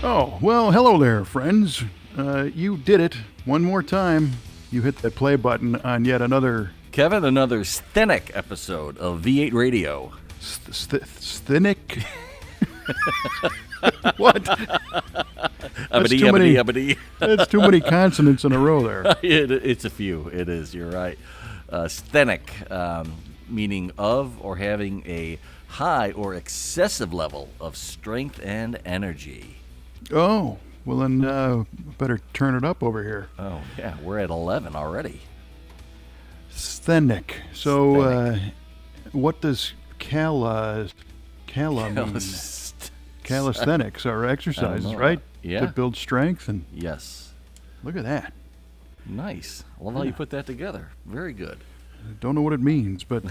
Oh, well, hello there, friends. You did it one more time. You hit that play button on yet another Kevin, another Stenic episode of V8 Radio. Stenic? What? That's too many consonants in a row there. It's a few. It is. You're right. Stenic, meaning of or having a high or excessive level of strength and energy. Oh, well then better turn it up over here. Oh, yeah. We're at 11 already. Sthenic. So, what does cala mean? Calisthenics are exercises, right? Yeah. To build strength and Yes. look at that. Nice. I love how you put that together. Very good. Don't know what it means, but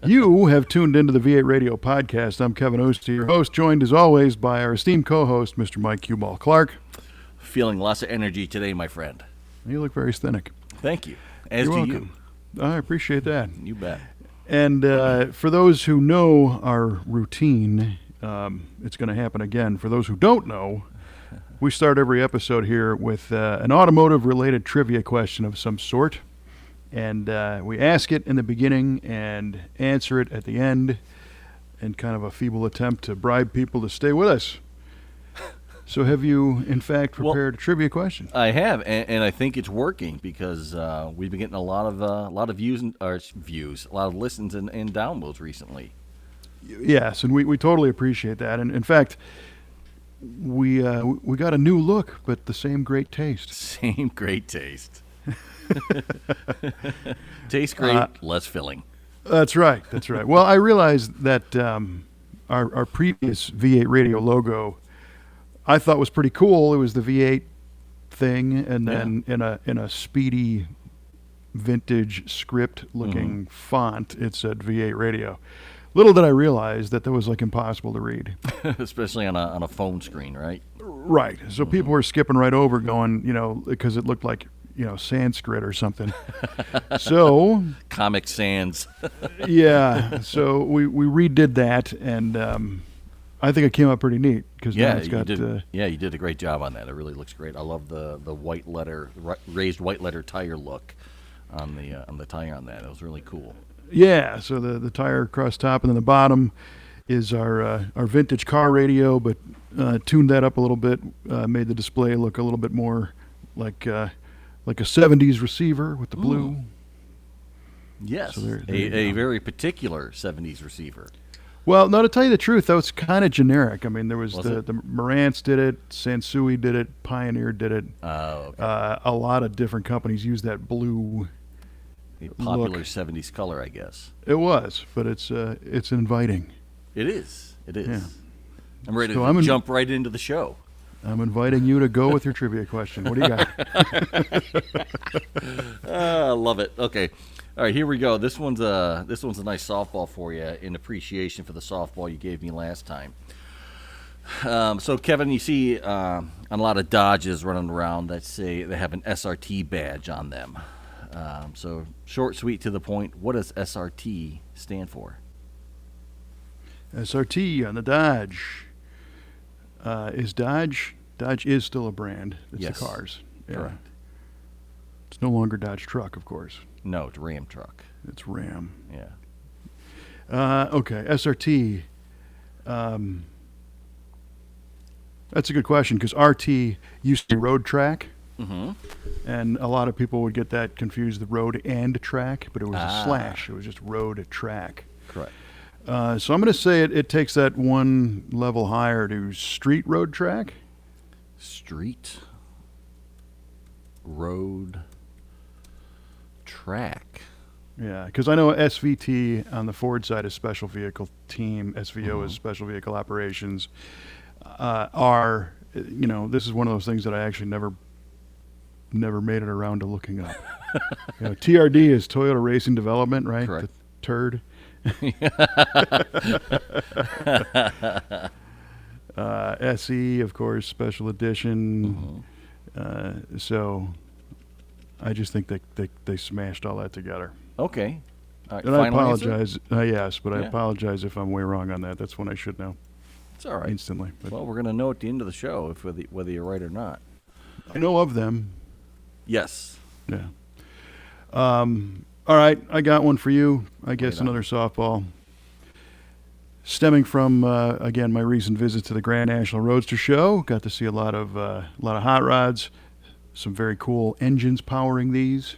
you have tuned into the V8 Radio podcast. I'm Kevin Oster, your host, joined as always by our esteemed co-host, Mr. Mike Q-Ball Clark. Feeling lots of energy today, my friend. You look very sthenic. Thank you. As You're do welcome. I appreciate that. You bet. And for those who know our routine, it's going to happen again. For those who don't know, we start every episode here with an automotive-related trivia question of some sort. And we ask it in the beginning and answer it at the end in kind of a feeble attempt to bribe people to stay with us. So have you, in fact, prepared a trivia question? I have, and I think it's working because we've been getting a lot of views, a lot of listens and downloads recently. Yes, and we totally appreciate that. And in fact, we got a new look, but the same great taste. Same great taste. Tastes great, less filling. That's right. That's right. Well, I realized that our previous V8 Radio logo, I thought was pretty cool. It was the V8 thing, and then in a speedy, vintage script-looking font, it said V8 Radio. Little did I realize that was like impossible to read, especially on a phone screen, right? Right. So people were skipping right over, going, because it looked like Sanskrit or something. So Comic Sans. Yeah. So we redid that, and I think it came out pretty neat because now it's got. You did a great job on that. It really looks great. I love the white letter, raised white letter tire look on the tire on that. It was really cool. Yeah. So the tire across top, and then the bottom is our vintage car radio, but tuned that up a little bit, made the display look a little bit more like a 70s receiver with the blue. Yes, so there a very particular 70s receiver. Well, no, to tell you the truth, that was kind of generic. I mean, there was the it? Marantz did it, Sansui did it, Pioneer did it. Oh, okay. A lot of different companies use that blue a popular look. 70s color, I guess. It was, but it's inviting. It is. It is. Yeah. I'm ready to jump right into the show. I'm inviting you to go with your trivia question. What do you got? I love it. Okay. All right, here we go. This one's a nice softball for you in appreciation for the softball you gave me last time. So, Kevin, you see on a lot of Dodges running around that say they have an SRT badge on them. So, short, sweet, to the point, what does SRT stand for? SRT on the Dodge. Is Dodge is still a brand. It's yes. the cars. Yeah. Correct. It's no longer Dodge truck, of course. No, it's Ram truck. It's Ram. Yeah. Okay, SRT. That's a good question because RT used to be road track. Mm-hmm. And a lot of people would get that confused, the road and track, but it was a slash. It was just road track. Correct. So I'm going to say it takes that one level higher to street road track. Street road track. Yeah, because I know SVT on the Ford side is special vehicle team, SVO is special vehicle operations. This is one of those things that I actually never made it around to looking up. TRD is Toyota Racing Development, right? Correct. The turd. SE, of course, special edition. So I just think they smashed all that together. Okay. All right, and I final apologize. answer? Yes, but I apologize if I'm way wrong on that. That's one I should know. It's all right. instantly. But Well, we're going to know at the end of the show whether you're right or not. I know of them. Yes. Yeah. All right, I got one for you. I guess Right on. another softball. Stemming from again my recent visit to the Grand National Roadster Show, got to see a lot of hot rods, some very cool engines powering these,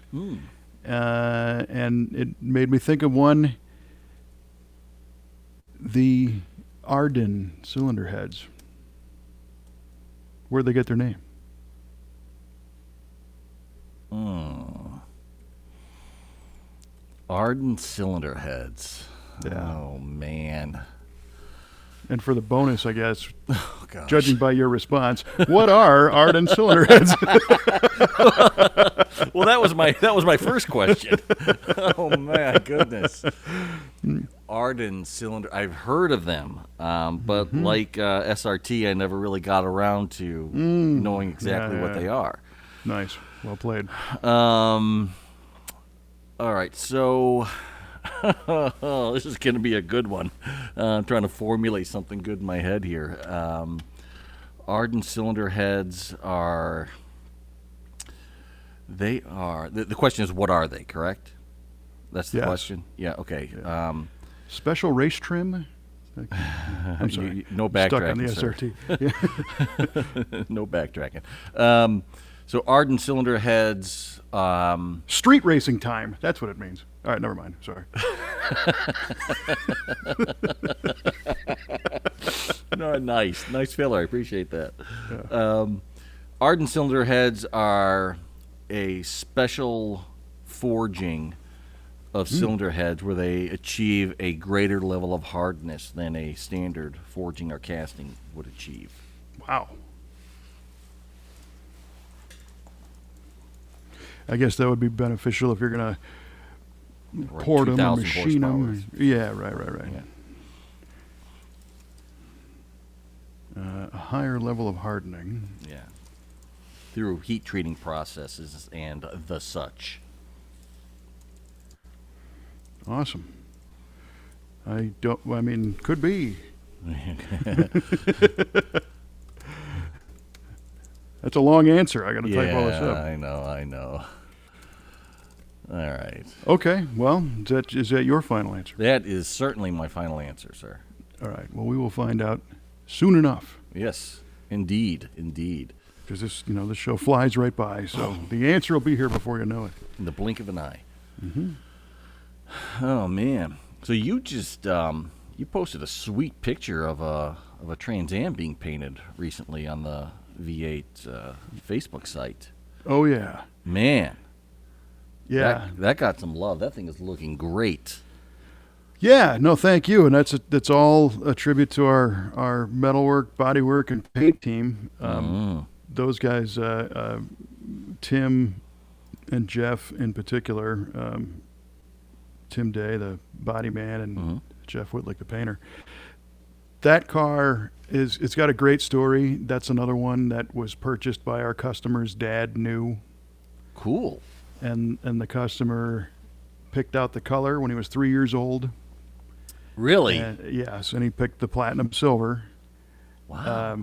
and it made me think of one. The Arden cylinder heads. Where'd they get their name? Arden cylinder heads. Yeah. Oh, man. And for the bonus, I guess, Oh, gosh. judging by your response, what are Arden cylinder heads? Well, that was my first question. Oh, my goodness. Arden cylinder. I've heard of them, but like SRT, I never really got around to knowing exactly what they are. Nice. Well played. All right, so this is going to be a good one. I'm trying to formulate something good in my head here. Arden cylinder heads are. They are. The question is, what are they? Correct. That's the Yes. question. Yeah. Okay. Yeah. Special race trim? I'm sorry. No Stuck on backtracking. the sir. SRT. Yeah. No backtracking. So Arden cylinder heads. Street racing time. That's what it means. All right, never mind. Sorry. No, nice filler. I appreciate that. Arden cylinder heads are a special forging of cylinder heads where they achieve a greater level of hardness than a standard forging or casting would achieve. Wow. I guess that would be beneficial if you're going to Right, port them or 2,000 machine horsepower. them. Yeah, right. Yeah. A higher level of hardening. Yeah. Through heat treating processes and the such. Awesome. Could be. That's a long answer. I got to type all this up. I know. All right. Okay. Well, is that your final answer? That is certainly my final answer, sir. All right. Well, we will find out soon enough. Yes, indeed. Because this show flies right by. So the answer will be here before you know it. In the blink of an eye. Mm-hmm. Oh man! So you just you posted a sweet picture of a Trans Am being painted recently on the V8 Facebook site. Oh yeah. Man. Yeah. That got some love. That thing is looking great. Yeah. No, thank you. And that's all a tribute to our metalwork, bodywork, and paint team. Those guys, Tim and Jeff in particular. Tim Day, the body man, and Jeff Whitlick, the painter. That car it's got a great story. That's another one that was purchased by our customer's dad knew. Cool. And the customer picked out the color when he was 3 years old. Really? Yes, and he picked the platinum silver. Wow.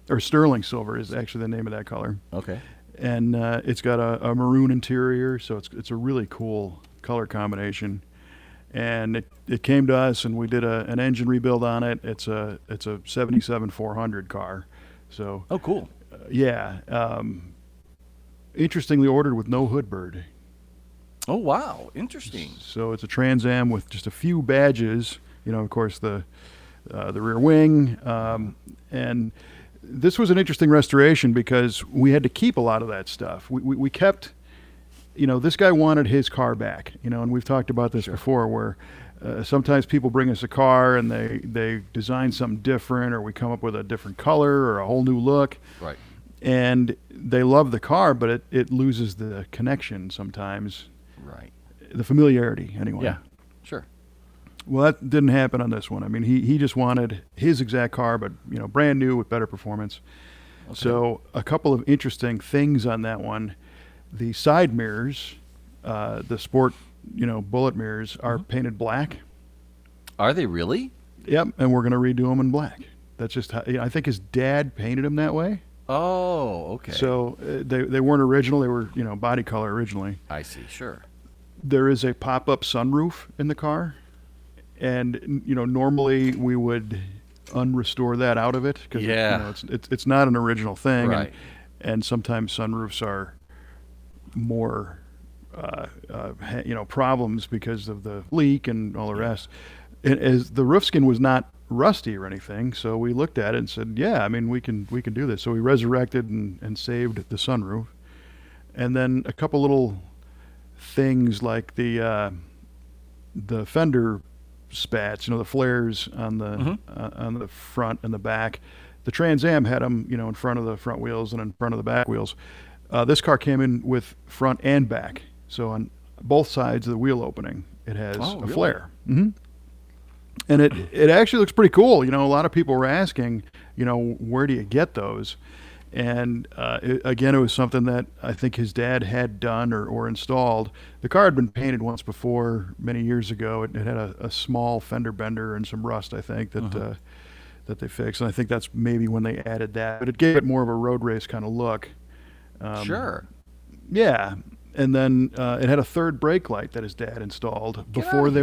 Or sterling silver is actually the name of that color. Okay. And it's got a maroon interior, so it's a really cool color combination. And it came to us, and we did an engine rebuild on it. It's a 77 400 car. So Oh, cool. interestingly ordered with no hood bird. Oh, wow. Interesting. So it's a Trans Am with just a few badges. Of course, the rear wing. And this was an interesting restoration because we had to keep a lot of that stuff. We kept, this guy wanted his car back, and we've talked about this before where sometimes people bring us a car and they design something different, or we come up with a different color or a whole new look. Right. And they love the car, but it loses the connection sometimes. Right. The familiarity, anyway. Yeah. Sure. Well, that didn't happen on this one. I mean, he just wanted his exact car, but brand new with better performance. Okay. So a couple of interesting things on that one. The side mirrors, the sport, bullet mirrors, are painted black. Are they really? Yep, and we're going to redo them in black. That's just how, I think his dad painted him that way. Oh, okay. So they weren't original. They were body color originally. I see. Sure. There is a pop-up sunroof in the car, and normally we would unrestore that out of it because Yeah. it's not an original thing, Right. and sometimes sunroofs are more problems because of the leak and all the rest. And as the roof skin was not rusty or anything, so we looked at it and said, yeah, I mean we can do this. So we resurrected and saved the sunroof, and then a couple little things like the fender spats, the flares on the front and the back. The Trans Am had them, in front of the front wheels and in front of the back wheels. This car came in with front and back, so on both sides of the wheel opening, it has a really? flare. And it actually looks pretty cool. A lot of people were asking, where do you get those? And again, it was something that I think his dad had done or installed. The car had been painted once before, many years ago. It had a small fender bender and some rust, I think, that they fixed. And I think that's maybe when they added that. But it gave it more of a road race kind of look. Sure. Yeah. And then it had a third brake light that his dad installed Get before outta they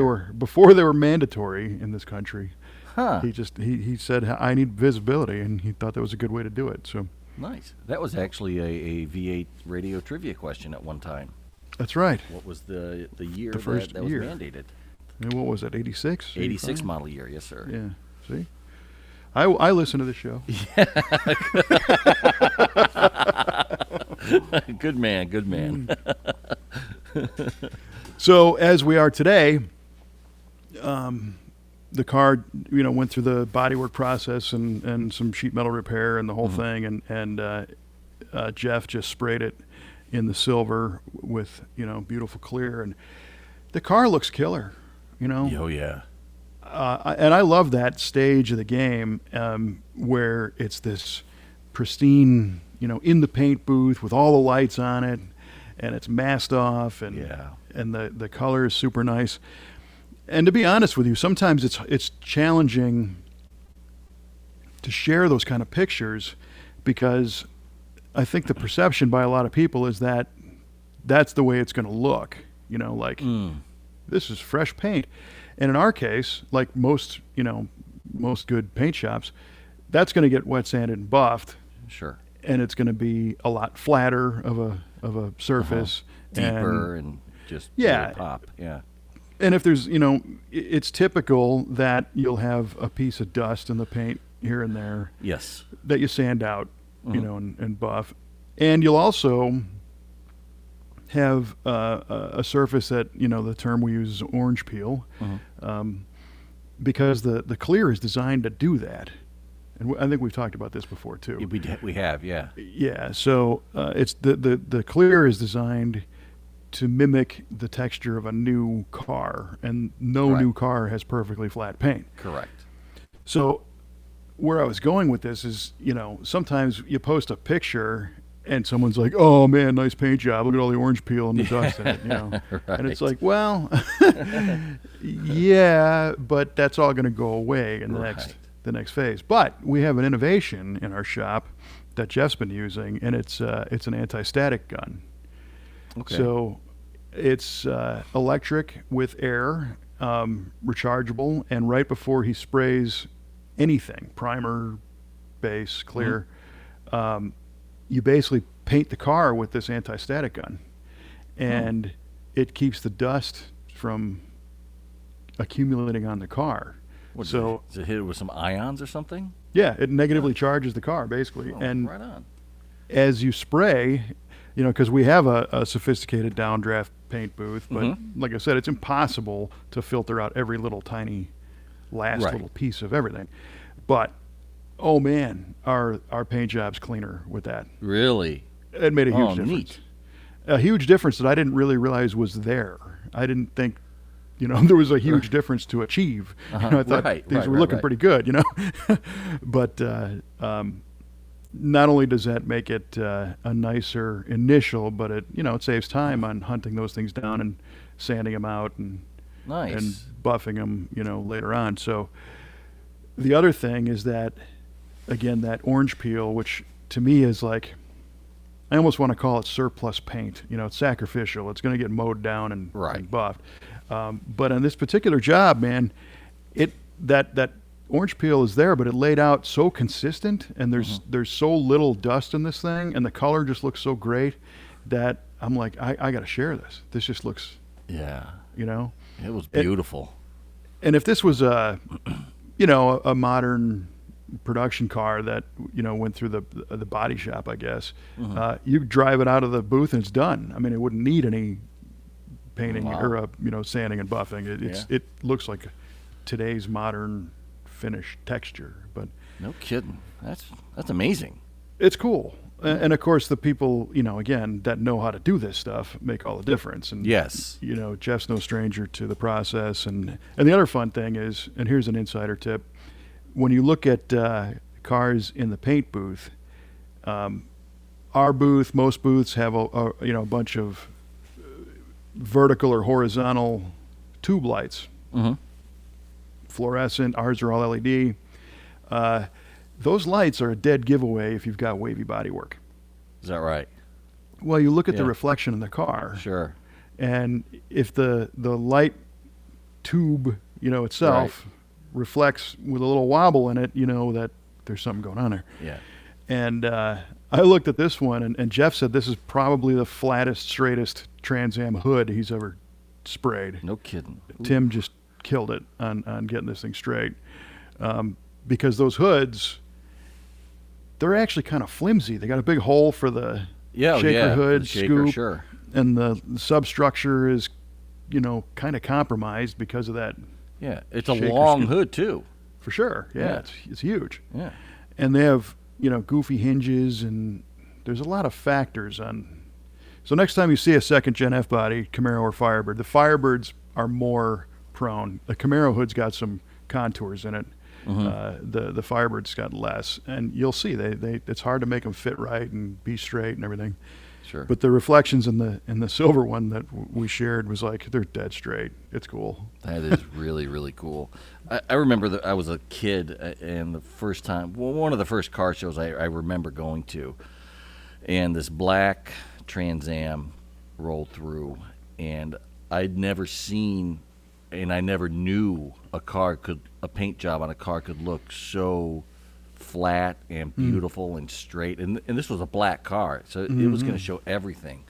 here. were mandatory in this country. Huh. He said, I need visibility, and he thought that was a good way to do it. So. Nice. That was actually a V8 radio trivia question at one time. That's right. What was the year The first that was year. mandated? And what was it, 86? 86 model year, yes, sir. Yeah, see? I listen to the show. Good man, good man. So as we are today, the car, went through the bodywork process and some sheet metal repair and the whole thing, and Jeff just sprayed it in the silver with beautiful clear, and the car looks killer. Oh, yeah. And I love that stage of the game where it's this pristine, in the paint booth with all the lights on it, and it's masked off, and Yeah. and the color is super nice. And to be honest with you, sometimes it's challenging to share those kind of pictures because I think the perception by a lot of people is that that's the way it's going to look. This is fresh paint. And in our case, like most good paint shops, that's going to get wet sanded and buffed, Sure. and it's going to be a lot flatter of a surface, Deeper and just Yeah. really pop. Yeah. And if there's, it's typical that you'll have a piece of dust in the paint here and there Yes. that you sand out, and buff. And you'll also have a surface that, the term we use is orange peel, because the clear is designed to do that. And I think we've talked about this before too. We have, yeah. Yeah, so it's the clear is designed to mimic the texture of a new car, and no Right. new car has perfectly flat paint. Correct. So where I was going with this is, sometimes you post a picture and someone's like, "Oh man, nice paint job. Look at all the orange peel and the dust in it," And it's Right. like, well, yeah, but that's all going to go away in Right. the next phase. But we have an innovation in our shop that Jeff's been using, and it's an anti-static gun. Okay. So it's electric with air, rechargeable, and right before he sprays anything, primer, base, clear, you basically paint the car with this anti-static gun, and it keeps the dust from accumulating on the car. So Is it hit it with some ions or something? yeah, it negatively charges the car basically, Oh, and right on. as you spray, because we have a sophisticated downdraft paint booth, but like I said, it's impossible to filter out every little tiny last Right. little piece of everything. But oh man, our paint job's cleaner with that. Really? It made a huge Oh, difference. neat. A huge difference that I didn't really realize was there. I didn't think, there was a huge difference to achieve. I thought these were looking pretty good, But not only does that make it a nicer initial, but it saves time on hunting those things down and sanding them out and Nice. buffing them, later on. So the other thing is that again, that orange peel, which to me is like, I almost want to call it surplus paint. You know, it's sacrificial. It's going to get mowed down and buffed. But on this particular job, man, that orange peel is there, but it laid out so consistent, and there's so little dust in this thing, and the color just looks so great that I'm like, I got to share this. This just looks, Yeah. you know. It was beautiful. And if this was a modern production car that went through the body shop, I guess, you drive it out of the booth and it's done. I mean, it wouldn't need any painting or sanding and buffing. It looks like today's modern finish texture. But no kidding, that's amazing. It's cool. And of course, the people, again, that know how to do this stuff make all the difference. And yes, Jeff's no stranger to the process. And the other fun thing is, and here's an insider tip, when you look at cars in the paint booth, our booth, most booths have a bunch of vertical or horizontal tube lights, fluorescent. Ours are all LED. Those lights are a dead giveaway if you've got wavy bodywork. Is that right? Well, you look at the reflection in the car. Sure. And if the light tube, itself reflects with a little wobble in it, that there's something going on there. Yeah. And I looked at this one, and Jeff said this is probably the flattest, straightest Trans Am hood he's ever sprayed. No kidding. Tim just killed it on getting this thing straight. Because those hoods, they're actually kind of flimsy. They got a big hole for the shaker hood, scoop, sure. And the substructure is, kind of compromised because of that. Yeah, it's a long hood too. For sure. Yeah. It's huge. Yeah. And they have, goofy hinges, and there's a lot of factors on. So next time you see a second gen F body, Camaro or Firebird, the Firebirds are more prone. The Camaro hood's got some contours in it. The Firebird's got less, and you'll see they it's hard to make them fit right and be straight and everything. Sure. But the reflections in the silver one that we shared was like, they're dead straight. It's cool. That is really, really cool. I remember that I was a kid, and the first time, one of the first car shows I remember going to, and this black Trans Am rolled through, and I'd never seen, and I never knew a paint job on a car could look so flat and beautiful and straight. And this was a black car, so it was going to show everything.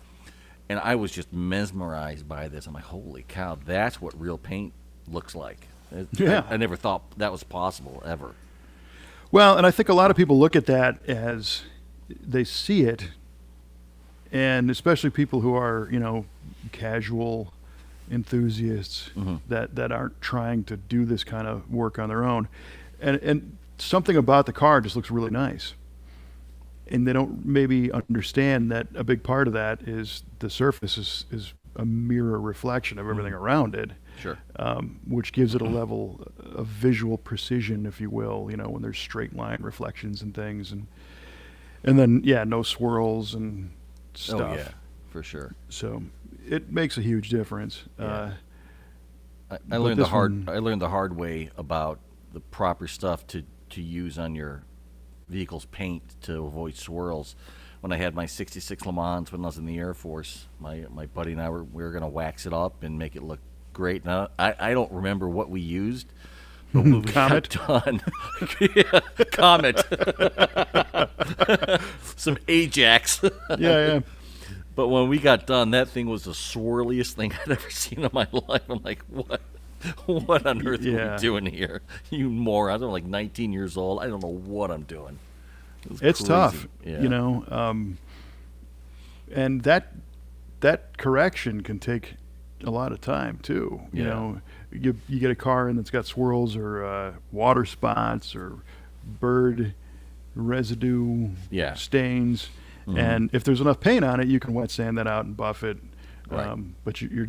And I was just mesmerized by this. I'm like, holy cow, that's what real paint looks like. I never thought that was possible ever. Well, and I think a lot of people look at that as they see it, and especially people who are, casual enthusiasts that aren't trying to do this kind of work on their own, and something about the car just looks really nice, and they don't maybe understand that a big part of that is the surface is a mirror reflection of everything around it. Sure. Which gives it a level of visual precision, if you will, when there's straight line reflections and things, and then no swirls and stuff. Oh yeah, for sure. So it makes a huge difference. Yeah. I learned the hard way about the proper stuff to use on your vehicle's paint to avoid swirls. When I had my '66 Le Mans when I was in the Air Force, my buddy and I we were going to wax it up and make it look great. Now I don't remember what we used, but when we got done, Comet, some Ajax. Yeah. But when we got done, that thing was the swirliest thing I'd ever seen in my life. I'm like, what on earth are we doing here? You morons. I'm like 19 years old. I don't know what I'm doing. It's tough, yeah. And that correction can take a lot of time too. You get a car in that's got swirls or water spots or bird residue stains. And if there's enough paint on it, you can wet sand that out and buff it. Right. But you're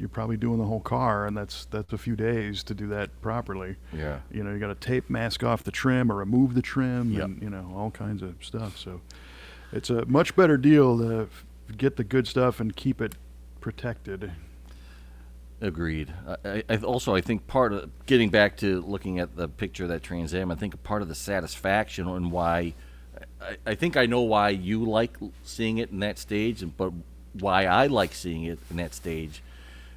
probably doing the whole car, and that's a few days to do that properly. Yeah. You got to tape mask off the trim or remove the trim, and all kinds of stuff. So it's a much better deal to get the good stuff and keep it protected. Agreed. I think part of getting back to looking at the picture of that Trans Am, I think part of the satisfaction and why I think I know why you like seeing it in that stage, but why I like seeing it in that stage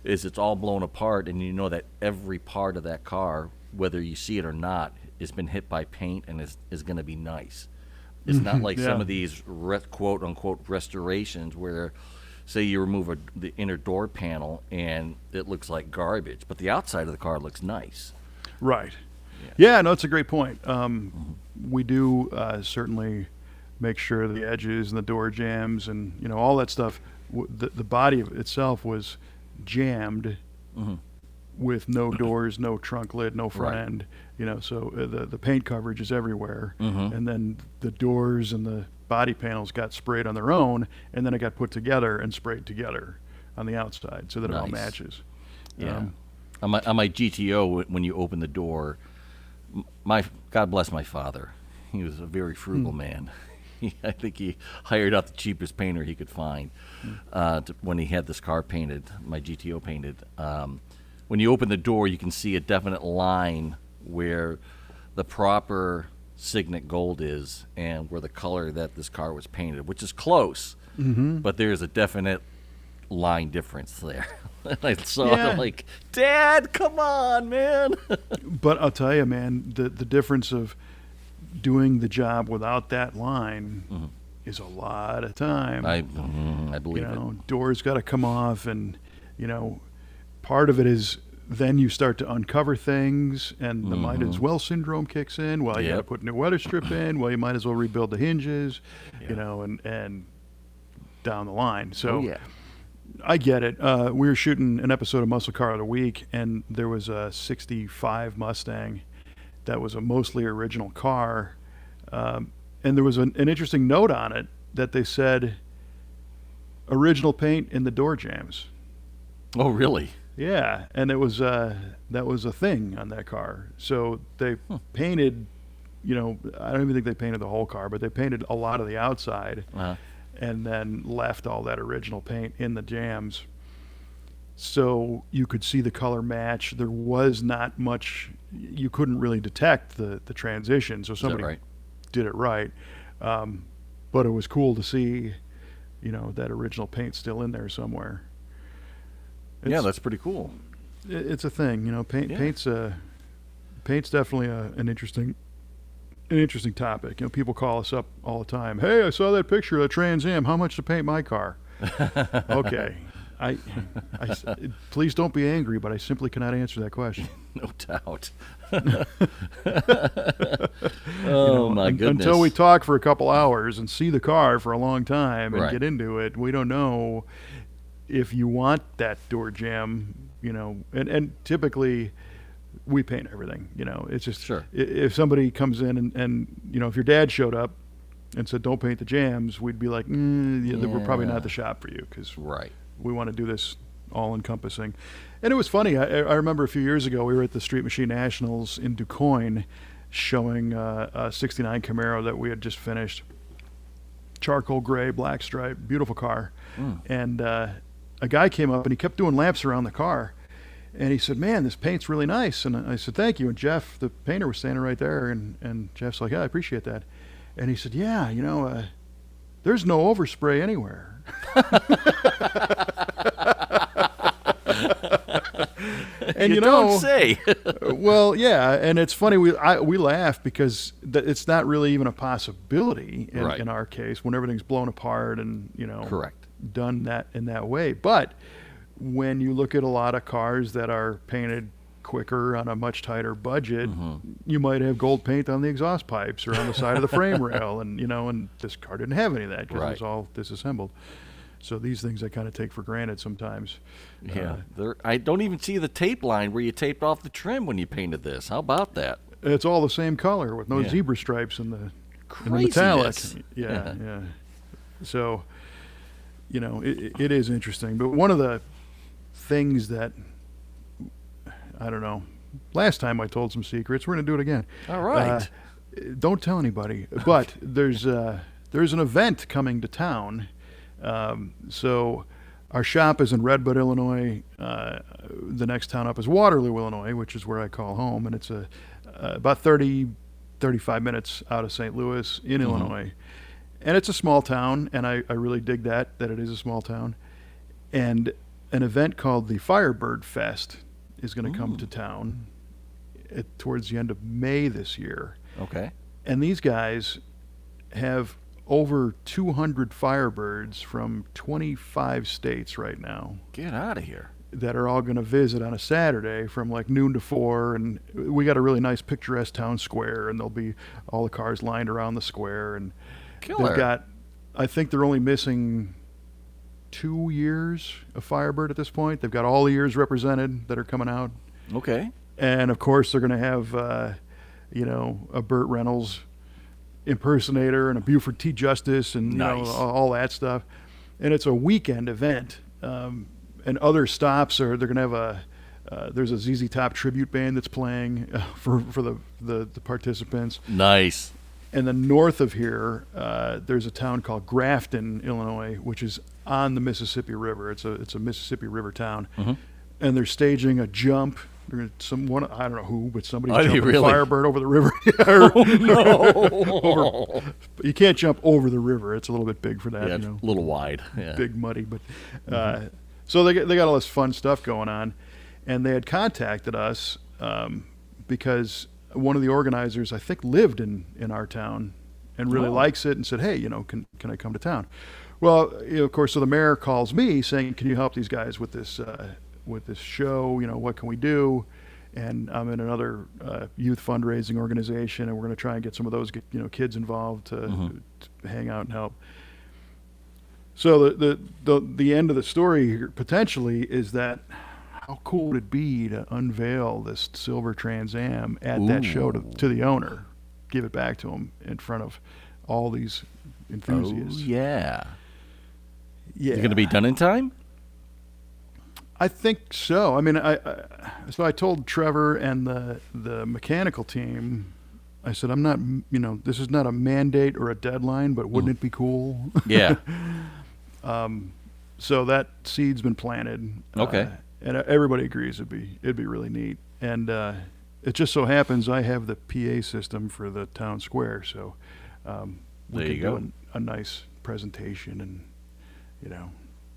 is it's all blown apart, and you know that every part of that car, whether you see it or not, has been hit by paint and is going to be nice. It's not like Yeah. some of these quote unquote restorations where, say, you remove the inner door panel and it looks like garbage, but the outside of the car looks nice. Right. Yeah, no, it's a great point. We do certainly make sure the edges and the door jams and all that stuff. The body of itself was jammed with no doors, no trunk lid, no front Right. end. So the paint coverage is everywhere, Mhm. and then the doors and the body panels got sprayed on their own, and then it got put together and sprayed together on the outside so that it all Nice. matches. Yeah. On my GTO, when you open the door, my God bless my father. He was a very frugal man. I think he hired out the cheapest painter he could find when he had this car painted, my GTO painted. When you open the door, you can see a definite line where the proper Signet Gold is and where the color that this car was painted, which is close, but there's a definite line difference there. And I saw Yeah. it like, Dad, come on, man. But I'll tell you, man, the difference of doing the job without that line is a lot of time. I believe Doors got to come off, and part of it is then you start to uncover things, and the might as well syndrome kicks in. Well, you got to Yep. put new weather strip in. Well, you might as well rebuild the hinges, Yeah. and down the line. So Oh, yeah. I get it. We were shooting an episode of Muscle Car of the Week, and there was a '65 Mustang that was a mostly original car. And there was an interesting note on it that they said original paint in the door jams. Oh, really? Yeah, and it was that was a thing on that car. So they painted, I don't even think they painted the whole car, but they painted a lot of the outside, Uh-huh. and then left all that original paint in the jams. So you could see the color match. There was not much, you couldn't really detect the transition. So Is that somebody right? did it right. But it was cool to see, that original paint still in there somewhere. Yeah, It's- that's pretty cool. it's a thing. Yeah. Paint's definitely an interesting topic. People call us up all the time. Hey, I saw that picture of the Trans Am. How much to paint my car? Okay. Please don't be angry, but I simply cannot answer that question. No doubt. Oh, my goodness. Until we talk for a couple hours and see the car for a long time and Right. get into it, we don't know if you want that door jam, and typically we paint everything, it's just, Sure. If somebody comes in and if your dad showed up and said, don't paint the jams, we'd be like, we're probably Yeah. not the shop for you, because Right. we want to do this all encompassing. And it was funny. I remember a few years ago, we were at the Street Machine Nationals in DuQuoin showing a 69 Camaro that we had just finished. Charcoal gray, black stripe, beautiful car. And a guy came up and he kept doing laps around the car. And he said, man, this paint's really nice. And I said, thank you. And Jeff, the painter, was standing right there. And Jeff's like, yeah, I appreciate that. And he said, yeah, there's no overspray anywhere. And you don't say. Well, yeah, and it's funny, we laugh because it's not really even a possibility Right. in our case when everything's blown apart and Correct. done that in that way. But when you look at a lot of cars that are painted quicker on a much tighter budget, you might have gold paint on the exhaust pipes or on the side of the frame rail, and and this car didn't have any of that because it was Right. all disassembled. So these things I kind of take for granted sometimes. Yeah. I don't even see the tape line where you taped off the trim when you painted this. How about that? It's all the same color with no Yeah. zebra stripes in the metallic. Craziness. Yeah, yeah. So, it is interesting. But one of the things that, I don't know, last time I told some secrets, we're going to do it again. All right. Don't tell anybody. But there's an event coming to town. So Our shop is in Redbud, Illinois. The next town up is Waterloo, Illinois, which is where I call home, and it's about 35 minutes out of St. Louis in Illinois. And it's a small town, and I really dig that it is a small town. And an event called the Firebird Fest is going to come to town towards the end of May this year. Okay. And these guys have over 200 Firebirds from 25 states right now Get out of here. that are all going to visit on a Saturday from like noon to 4. And we got a really nice picturesque town square, and there'll be all the cars lined around the square. And Killer. they've got, I think they're only missing 2 years of Firebird at this point. They've got all the years represented that are coming out. Okay. And of course, they're going to have, a Burt Reynolds impersonator and a Buford T. Justice and Nice. all that stuff. And it's a weekend event. And other stops they're going to have there's a ZZ Top tribute band that's playing for the participants. Nice. And then north of here, there's a town called Grafton, Illinois, which is on the Mississippi River. It's a Mississippi River town, and they're staging a jump. I don't know who, but somebody's jumping a Firebird over the river. No. But you can't jump over the river; it's a little bit big for that. Yeah, it's a little wide. Yeah. Big muddy. But so they got all this fun stuff going on, and they had contacted us because one of the organizers, I think, lived in our town and really likes it, and said, "Hey, can I come to town?" Well, of course, so the mayor calls me saying, "Can you help these guys with this show? What can we do?" And I'm in another youth fundraising organization, and we're going to try and get some of those kids involved to hang out and help. So the end of the story here potentially is that how cool would it be to unveil this silver Trans Am at that show to the owner, give it back to him in front of all these enthusiasts? Oh, yeah. Yeah. Is it going to be done in time? I think so. I mean, so I told Trevor and the mechanical team, I said, I'm not, this is not a mandate or a deadline, but wouldn't it be cool? Yeah. So that seed's been planted. Okay. And everybody agrees it'd be really neat. And it just so happens I have the PA system for the town square, so we could do a nice presentation, and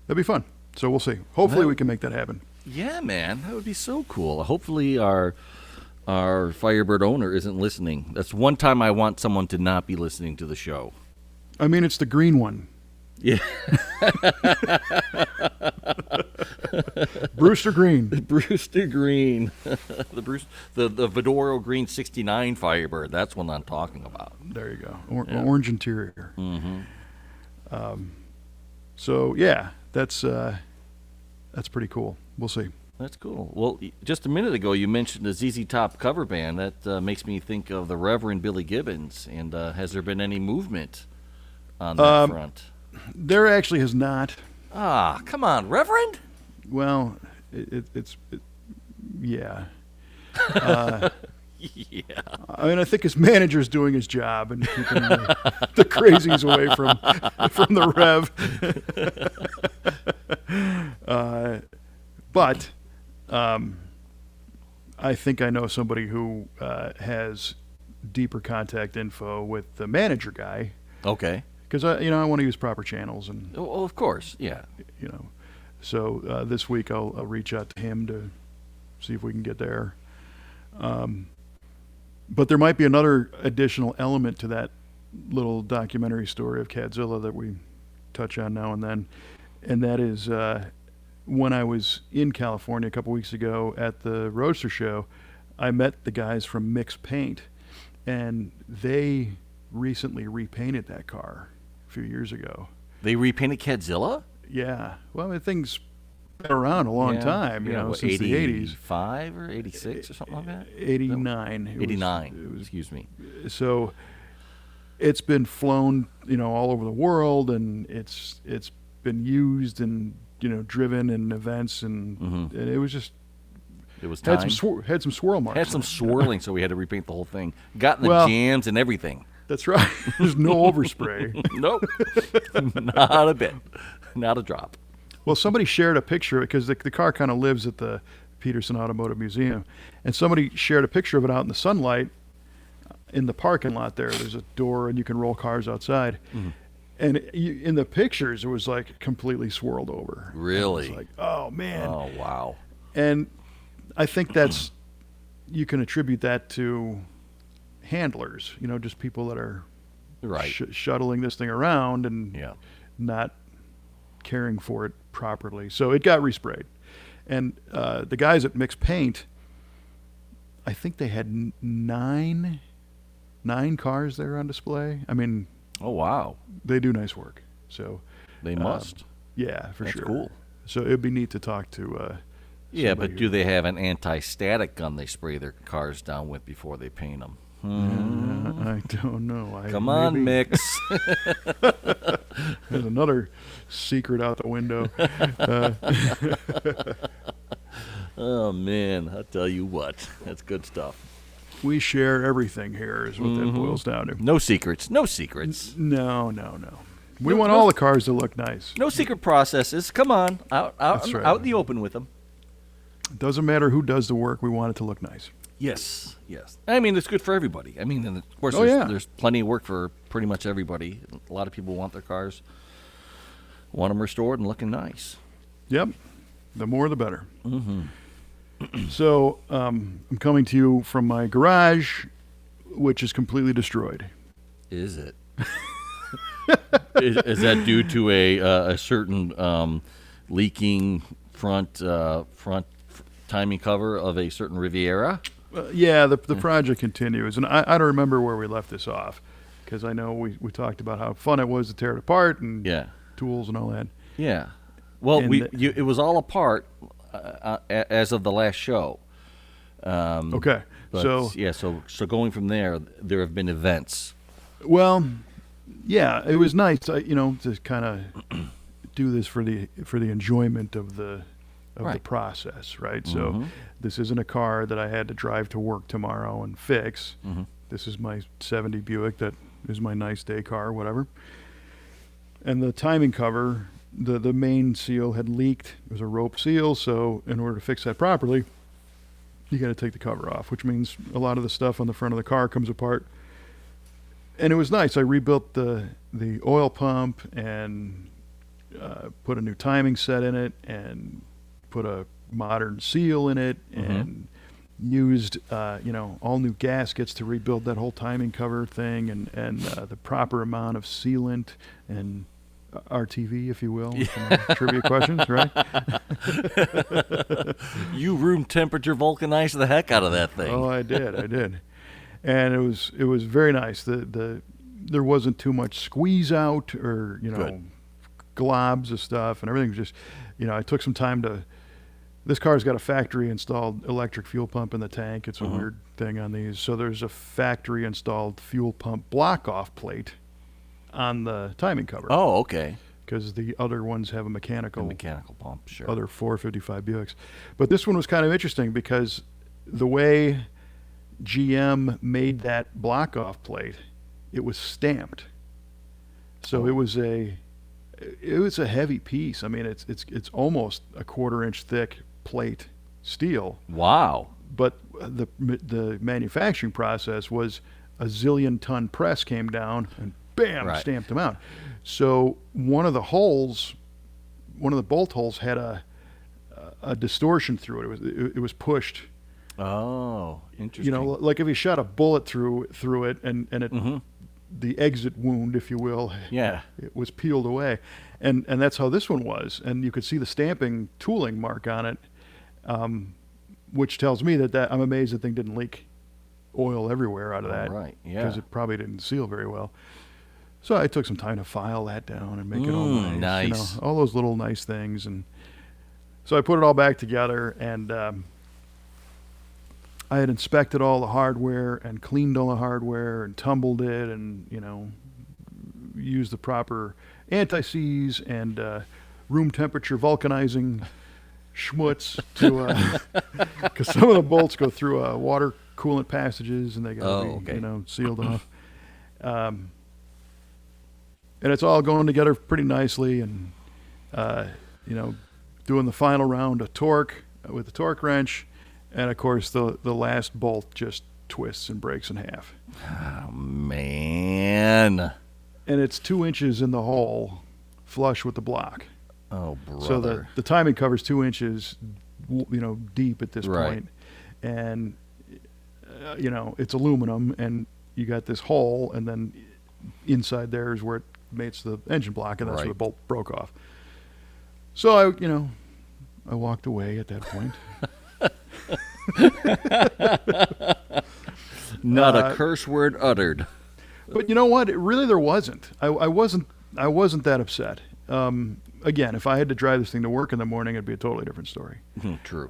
that'd be fun. So we'll see. Hopefully we can make that happen. Yeah, man, that would be so cool. Hopefully our Firebird owner isn't listening. That's one time I want someone to not be listening to the show. I mean, it's the green one. Yeah. Brewster Green. Brewster Green. the Vidoro Green 69 Firebird. That's what I'm talking about. There you go. Orange interior. So yeah, that's pretty cool. We'll see. That's cool. Well, just a minute ago, you mentioned the ZZ Top cover band. That makes me think of the Reverend Billy Gibbons. And has there been any movement on that front? There actually has not. Ah, come on, Reverend? Well, it's yeah. Yeah. I mean, I think his manager's doing his job and keeping the crazies away from the Rev. But I think I know somebody who has deeper contact info with the manager guy. Okay. Because I want to use proper channels, and Oh, of course, yeah. So this week I'll reach out to him to see if we can get there. But there might be another additional element to that little documentary story of Cadzilla that we touch on now and then, and that is when I was in California a couple weeks ago at the Roadster Show, I met the guys from Mix Paint, and they recently repainted that car a few years ago. They repainted Cadzilla? Yeah. Well, the thing's been around a long time, since the 80s. 85 or 86 or something like that? 89. 89, excuse me. So it's been flown, all over the world, and it's been used and, driven in events, and it was just... It was time. Had some swirl marks. Had some swirling, so we had to repaint the whole thing. Got in the jams and everything. That's right. There's no overspray. Nope. Not a bit. Not a drop. Well, somebody shared a picture because the car kind of lives at the Peterson Automotive Museum, and somebody shared a picture of it out in the sunlight in the parking lot there. There's a door, and you can roll cars outside. And in the pictures, it was like completely swirled over. Really? It's like, oh man. Oh, wow. And I think that's you can attribute that to handlers. Just people that are Right. shuttling this thing around and Yeah. not caring for it properly. So it got resprayed. And the guys at Mix Paint, I think they had nine cars there on display. I mean, Oh, wow. they do nice work. So They must. yeah, for That's sure. cool. So it'd be neat to talk to. Yeah, somebody but do they have an anti-static gun they spray their cars down with before they paint them? I don't know. Come on, maybe- Mix. There's another secret out the window. Oh, man. I'll tell you what. That's good stuff. We share everything here, is what that boils down to. No secrets. No secrets. No. We want all the cars to look nice. No secret processes. Come on. That's right. Out in the open with them. It doesn't matter who does the work. We want it to look nice. Yes. I mean, it's good for everybody. I mean, and of course, Oh, yeah. there's plenty of work for pretty much everybody. A lot of people want their cars, want them restored and looking nice. Yep. The more, the better. So I'm coming to you from my garage, which is completely destroyed. Is it? is that due to a certain leaking front timing cover of a certain Riviera? Yeah, the project continues, and I don't remember where we left this off, because I know we talked about how fun it was to tear it apart and Yeah. tools and all that. Yeah. Well, And it was all apart as of the last show. Okay, But so yeah, so going from there have been events. well, yeah, it was nice, to kind of do this for the enjoyment of the Right. process, right? So this isn't a car that I had to drive to work tomorrow and fix. This is my '70 Buick that is my nice day car, whatever. And the timing cover, the main seal had leaked. It was a rope seal, so in order to fix that properly, you got to take the cover off, which means a lot of the stuff on the front of the car comes apart. And it was nice. I rebuilt the oil pump and put a new timing set in it and put a modern seal in it and used all new gaskets to rebuild that whole timing cover thing and the proper amount of sealant and RTV, if you will, trivia questions, right? You room temperature vulcanized the heck out of that thing. Oh, I did, and it was very nice. There wasn't too much squeeze out or Good. globs of stuff, and everything was just I took some time to. This car's got a factory installed electric fuel pump in the tank. It's a weird thing on these. So there's a factory installed fuel pump block off plate on the timing cover. Oh, okay. Because the other ones have a A mechanical mechanical pump, sure. other 455 Buicks. But this one was kind of interesting because the way GM made that block off plate, it was stamped. So it was a heavy piece. I mean, it's almost a 1/4 inch thick plate steel. Wow. But the manufacturing process was a zillion ton press came down and bam, Right. stamped them out. So one of the bolt holes had a distortion through it. It was pushed. Oh, interesting. Like if you shot a bullet through it and it the exit wound, if you will, Yeah. it was peeled away, and that's how this one was. And you could see the stamping tooling mark on it, which tells me that I'm amazed the thing didn't leak oil everywhere out of that. Right, yeah. Because it probably didn't seal very well. So I took some time to file that down and make it all nice. Nice. All those little nice things. And so I put it all back together, and I had inspected all the hardware and cleaned all the hardware and tumbled it and, used the proper anti-seize and room temperature vulcanizing schmutz to, because some of the bolts go through water coolant passages and they got to be, okay. sealed off. And it's all going together pretty nicely. And doing the final round of torque with the torque wrench, and of course the last bolt just twists and breaks in half. Oh, man. And it's 2 inches in the hole, flush with the block. Oh, brother. So the timing cover's 2 inches, deep at this Right. point. And, it's aluminum, and you got this hole, and then inside there is where it mates the engine block, and that's where the bolt broke off. So I walked away at that point. Not a curse word uttered. But you know what? There wasn't. I wasn't that upset. Again, if I had to drive this thing to work in the morning, it'd be a totally different story. True.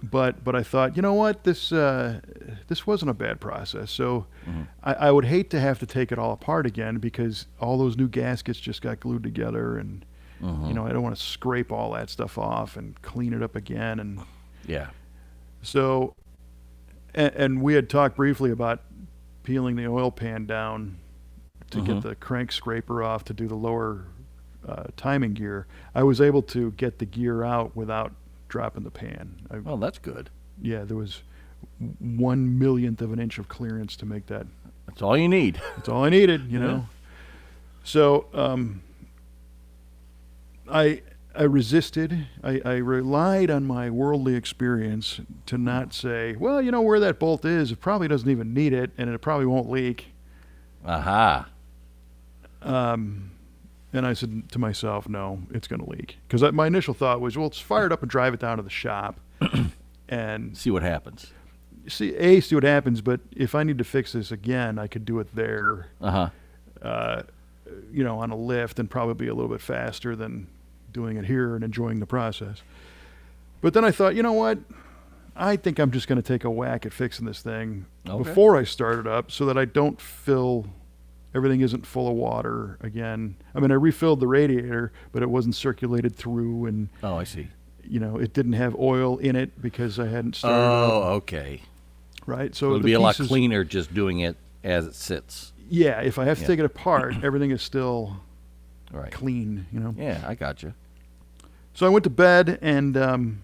But I thought, you know what? This wasn't a bad process. So I would hate to have to take it all apart again, because all those new gaskets just got glued together, and I don't want to scrape all that stuff off and clean it up again. And Yeah. so, and we had talked briefly about peeling the oil pan down to get the crank scraper off to do the lower timing gear. I was able to get the gear out without dropping the pan. Well, that's good. Yeah, there was 1/1,000,000th of an inch of clearance to make that. That's all you need. That's all I needed, know. So I resisted. I relied on my worldly experience to not say, well, where that bolt is, it probably doesn't even need it, and it probably won't leak. Aha. And I said to myself, no, it's going to leak. Because my initial thought was, well, let's fire it up and drive it down to the shop and See what happens. see what happens. But if I need to fix this again, I could do it there, Uh-huh. on a lift, and probably be a little bit faster than doing it here and enjoying the process. But then I thought, you know what? I think I'm just going to take a whack at fixing this thing before I start it up, so that I don't everything isn't full of water again. I mean, I refilled the radiator, but it wasn't circulated through, and Oh, I see. it didn't have oil in it because I hadn't started. Oh, okay. Right. So It'll the be a lot pieces- cleaner just doing it as it sits. Yeah, if I have to take it apart, everything is still Right. clean. Yeah, I got you. So I went to bed and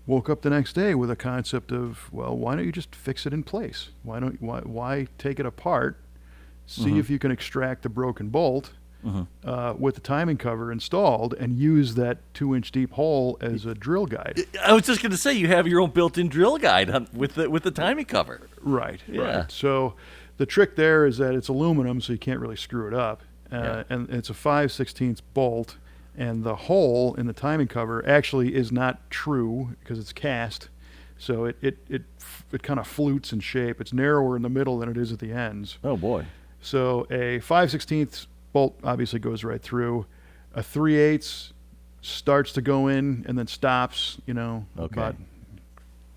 woke up the next day with a concept of, well, why don't you just fix it in place? Why take it apart? See if you can extract the broken bolt with the timing cover installed, and use that 2-inch deep hole as a drill guide. I was just going to say, you have your own built-in drill guide with the timing cover. Right. Yeah. Right. So the trick there is that it's aluminum, so you can't really screw it up. And it's a 5/16 bolt, and the hole in the timing cover actually is not true because it's cast. So it kind of flutes in shape. It's narrower in the middle than it is at the ends. Oh, boy. So a 5/16 bolt obviously goes right through. A 3/8 starts to go in and then stops, about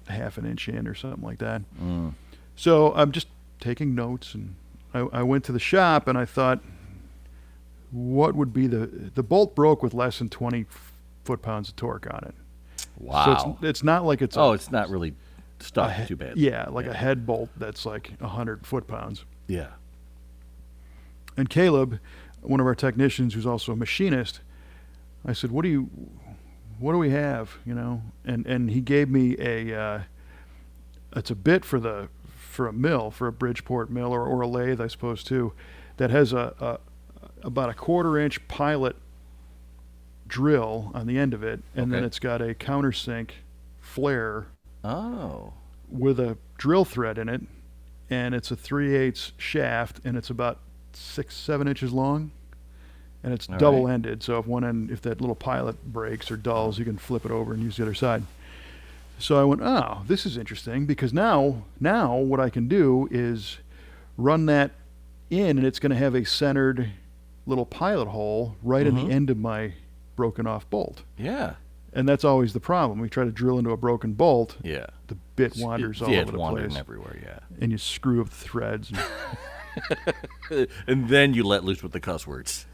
half an inch in or something like that. So I'm just taking notes, and I went to the shop, and I thought, what would be the bolt broke with less than 20 foot-pounds of torque on it. Wow. So it's not like it's it's not really stuck too bad. Yeah, like a head bolt that's like 100 foot-pounds. Yeah. And Caleb, one of our technicians who's also a machinist, I said, what do we have, And he gave me it's a bit for a mill, for a Bridgeport mill or a lathe, I suppose, too, that has about a 1/4-inch pilot drill on the end of it, and then it's got a countersink flare with a drill thread in it, and it's a 3/8 shaft, and it's about 6-7 inches long, and it's double-ended. So if that little pilot breaks or dulls, you can flip it over and use the other side. So I went, oh, this is interesting, because now what I can do is run that in, and it's going to have a centered little pilot hole right in the end of my broken off bolt. Yeah. And that's always the problem. We try to drill into a broken bolt. Yeah. The bit wanders all yeah, over the it's wandering place. everywhere, yeah. And you screw up the threads. And then you let loose with the cuss words.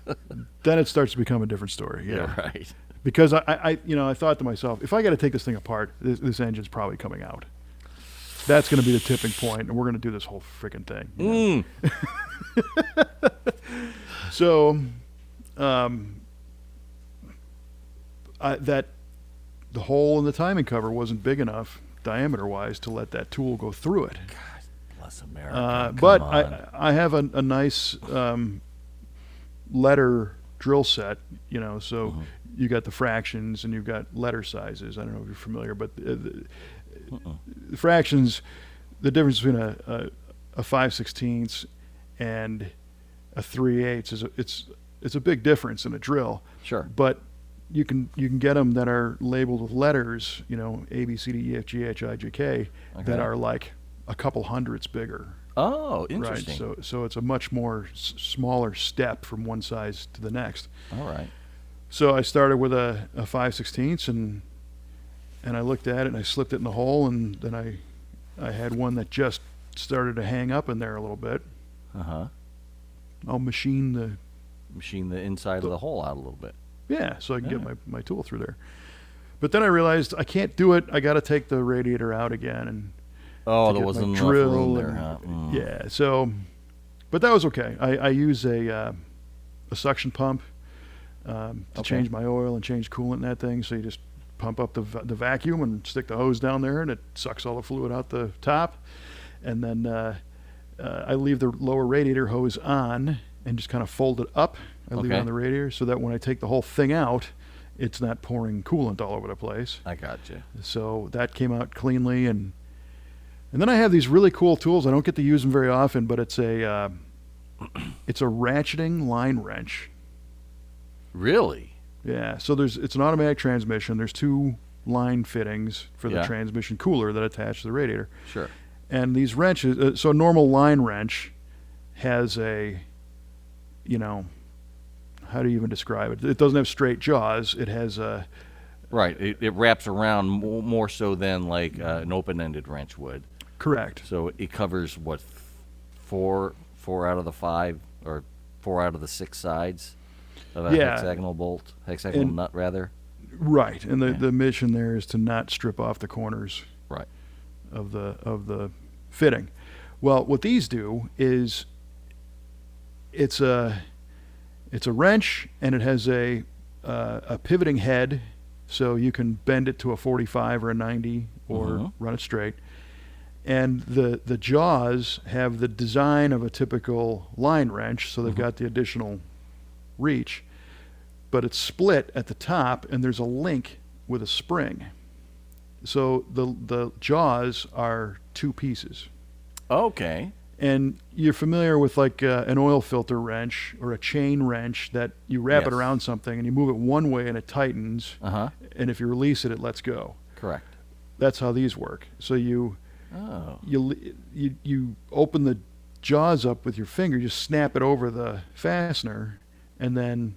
Then it starts to become a different story. Yeah. Right. Because I thought to myself, if I got to take this thing apart, this engine's probably coming out. That's going to be the tipping point, and we're going to do this whole freaking thing. So, that the hole in the timing cover wasn't big enough diameter-wise to let that tool go through it. God bless America. But Come on. I have a nice letter drill set, so you got the fractions and you've got letter sizes. I don't know if you're familiar, but the fractions, the difference between a 5/16 and a 3/8 it's a big difference in a drill. Sure. But you can get them that are labeled with letters, A, B, C, D, E, F, G, H, I, J, K, that are like a couple hundredths bigger. Oh, interesting. Right. So it's a much more smaller step from one size to the next. All right. So I started with a 5/16 and I looked at it and I slipped it in the hole, and then I had one that just started to hang up in there a little bit. Uh-huh. I'll machine the inside of the hole out a little bit. Yeah, so I can get my tool through there. But then I realized I can't do it. I got to take the radiator out again, and there wasn't enough room there, huh? Yeah, so, but that was okay. I use a suction pump to change my oil and change coolant in that thing. So you just pump up the vacuum and stick the hose down there, and it sucks all the fluid out the top. And then I leave the lower radiator hose on and just kind of fold it up. I leave it on the radiator so that when I take the whole thing out, it's not pouring coolant all over the place. I got you. So that came out cleanly, and then I have these really cool tools. I don't get to use them very often, but it's a ratcheting line wrench. Really? Yeah. So it's an automatic transmission. There's two line fittings for the transmission cooler that attach to the radiator. Sure. And these wrenches, so a normal line wrench has how do you even describe it? It doesn't have straight jaws. It has a... Right. It wraps around more so than like an open-ended wrench would. Correct. So it covers, what, four out of the 5 or 4 out of the 6 sides of a hexagonal nut, rather? Right. And the mission there is to not strip off the corners of the fitting. Well, what these do is it's a wrench, and it has a pivoting head, so you can bend it to a 45 or a 90 or run it straight. And the jaws have the design of a typical line wrench, so they've got the additional reach, but it's split at the top, and there's a link with a spring. So the jaws are 2 pieces. Okay. And you're familiar with like an oil filter wrench or a chain wrench that you wrap it around something and you move it one way and it tightens. And if you release it, it lets go. Correct. That's how these work. So you open the jaws up with your finger, you snap it over the fastener, and then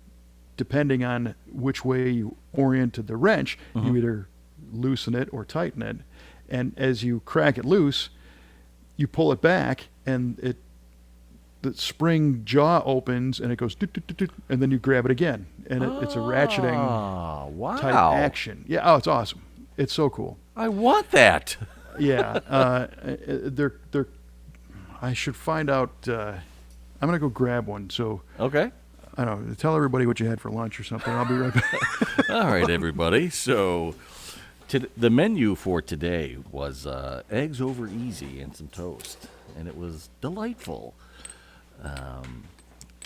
depending on which way you oriented the wrench, you either loosen it or tighten it. And as you crack it loose, you pull it back, and the spring jaw opens, and it goes, and then you grab it again, and it's a ratcheting type action. Yeah, it's awesome. It's so cool. I want that. Yeah, they're. I should find out. I'm gonna go grab one. So okay. I don't know. Tell everybody what you had for lunch or something. I'll be right back. All right, everybody. So. The menu for today was eggs over easy and some toast, and it was delightful.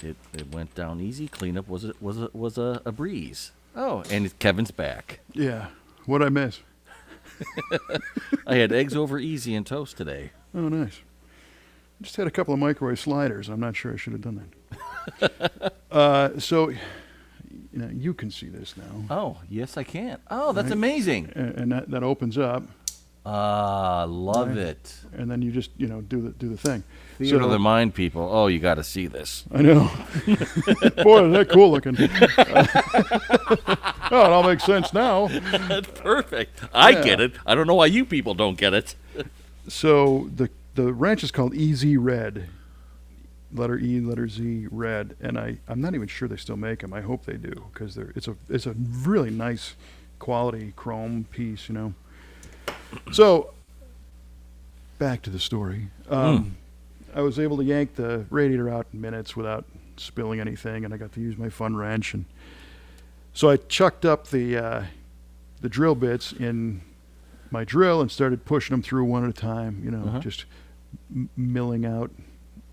It went down easy. Cleanup was a breeze. Oh, and Kevin's back. Yeah, what'd I miss? I had eggs over easy and toast today. Oh, nice. Just had a couple of microwave sliders. I'm not sure I should have done that. So. You can see this now. Oh, yes, I can. Oh, that's amazing. And that opens up. Love it. And then you just, do the thing. Theater of the mind, people. Oh, you got to see this. I know. Boy, they're cool looking. Oh, it all makes sense now. That's perfect. I get it. I don't know why you people don't get it. So the wrench is called EZ Red. Letter E, letter Z, red, and I'm not even sure they still make them. I hope they do, because it's a really nice quality chrome piece, So back to the story. I was able to yank the radiator out in minutes without spilling anything, and I got to use my fun wrench, and So I chucked up the drill bits in my drill and started pushing them through one at a time. Just milling out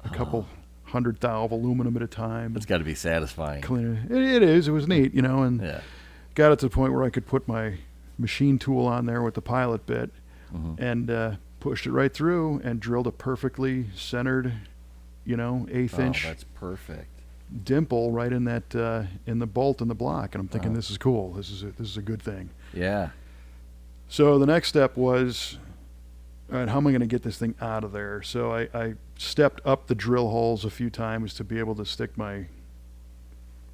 a couple 100 thou of aluminum at a time. It's got to be satisfying. Clean it is. It was neat, and Yeah. got it to the point where I could put my machine tool on there with the pilot bit and pushed it right through and drilled a perfectly centered, eighth inch That's perfect. dimple right in that in the bolt in the block. And I'm thinking, this is cool. This is a good thing. Yeah. So the next step was, all right, how am I going to get this thing out of there? So I stepped up the drill holes a few times to be able to stick my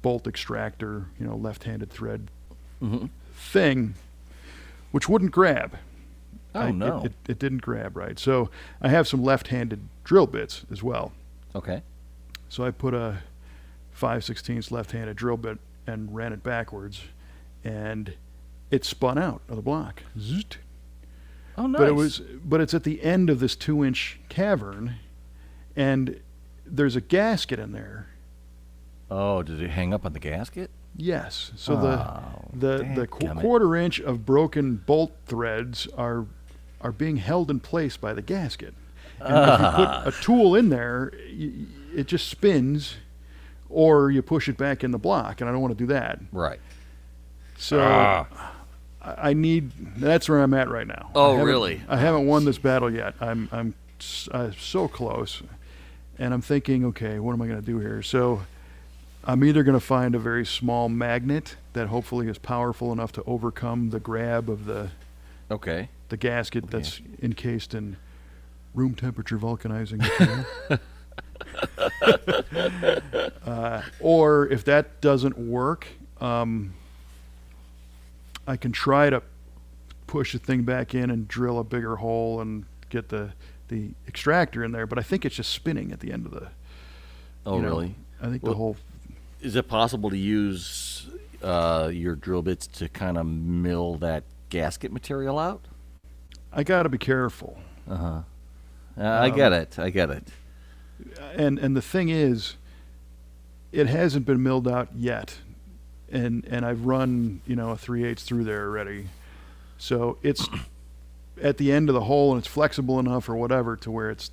bolt extractor, left-handed thread thing, which wouldn't grab. Oh, no. It didn't grab right. So I have some left-handed drill bits as well. Okay. So I put a 5/16 left-handed drill bit and ran it backwards, and it spun out of the block. Zoot. Oh, nice. But it's at the end of this 2-inch cavern, and there's a gasket in there. Oh, did it hang up on the gasket? Yes. So the dadgummit. quarter inch of broken bolt threads are being held in place by the gasket. And if you put a tool in there, it just spins, or you push it back in the block, and I don't want to do that. Right. So I need. That's where I'm at right now. Oh, really? I haven't won this battle yet. I'm so close, and I'm thinking, okay, what am I going to do here? So I'm either going to find a very small magnet that hopefully is powerful enough to overcome the grab of the gasket that's encased in room temperature vulcanizing material. Or if that doesn't work, I can try to push the thing back in and drill a bigger hole and get the extractor in there. But I think it's just spinning at the end of the. Oh, really? I think the whole. Is it possible to use your drill bits to kind of mill that gasket material out? I got to be careful. I get it. And the thing is, it hasn't been milled out yet, and I've run a 3/8 through there already, so it's at the end of the hole and it's flexible enough or whatever to where it's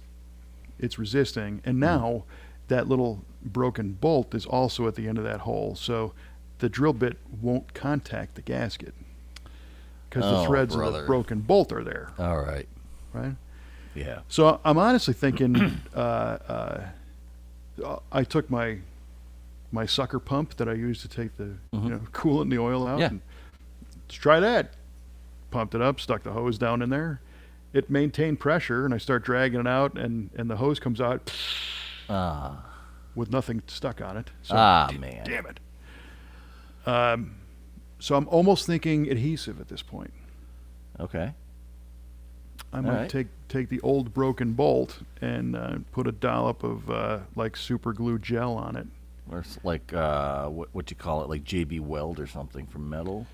resisting. And now that little broken bolt is also at the end of that hole, so the drill bit won't contact the gasket because the threads of the broken bolt are there. All right. Right. Yeah. So I'm honestly thinking I took my sucker pump that I use to take the coolant and the oil out. Yeah. And let's try that. Pumped it up, stuck the hose down in there. It maintained pressure, and I start dragging it out, and the hose comes out with nothing stuck on it. So, man. Damn it. So I'm almost thinking adhesive at this point. Okay. I might take the old broken bolt and put a dollop of like super glue gel on it. Or it's like what you call it, like JB Weld or something from metal.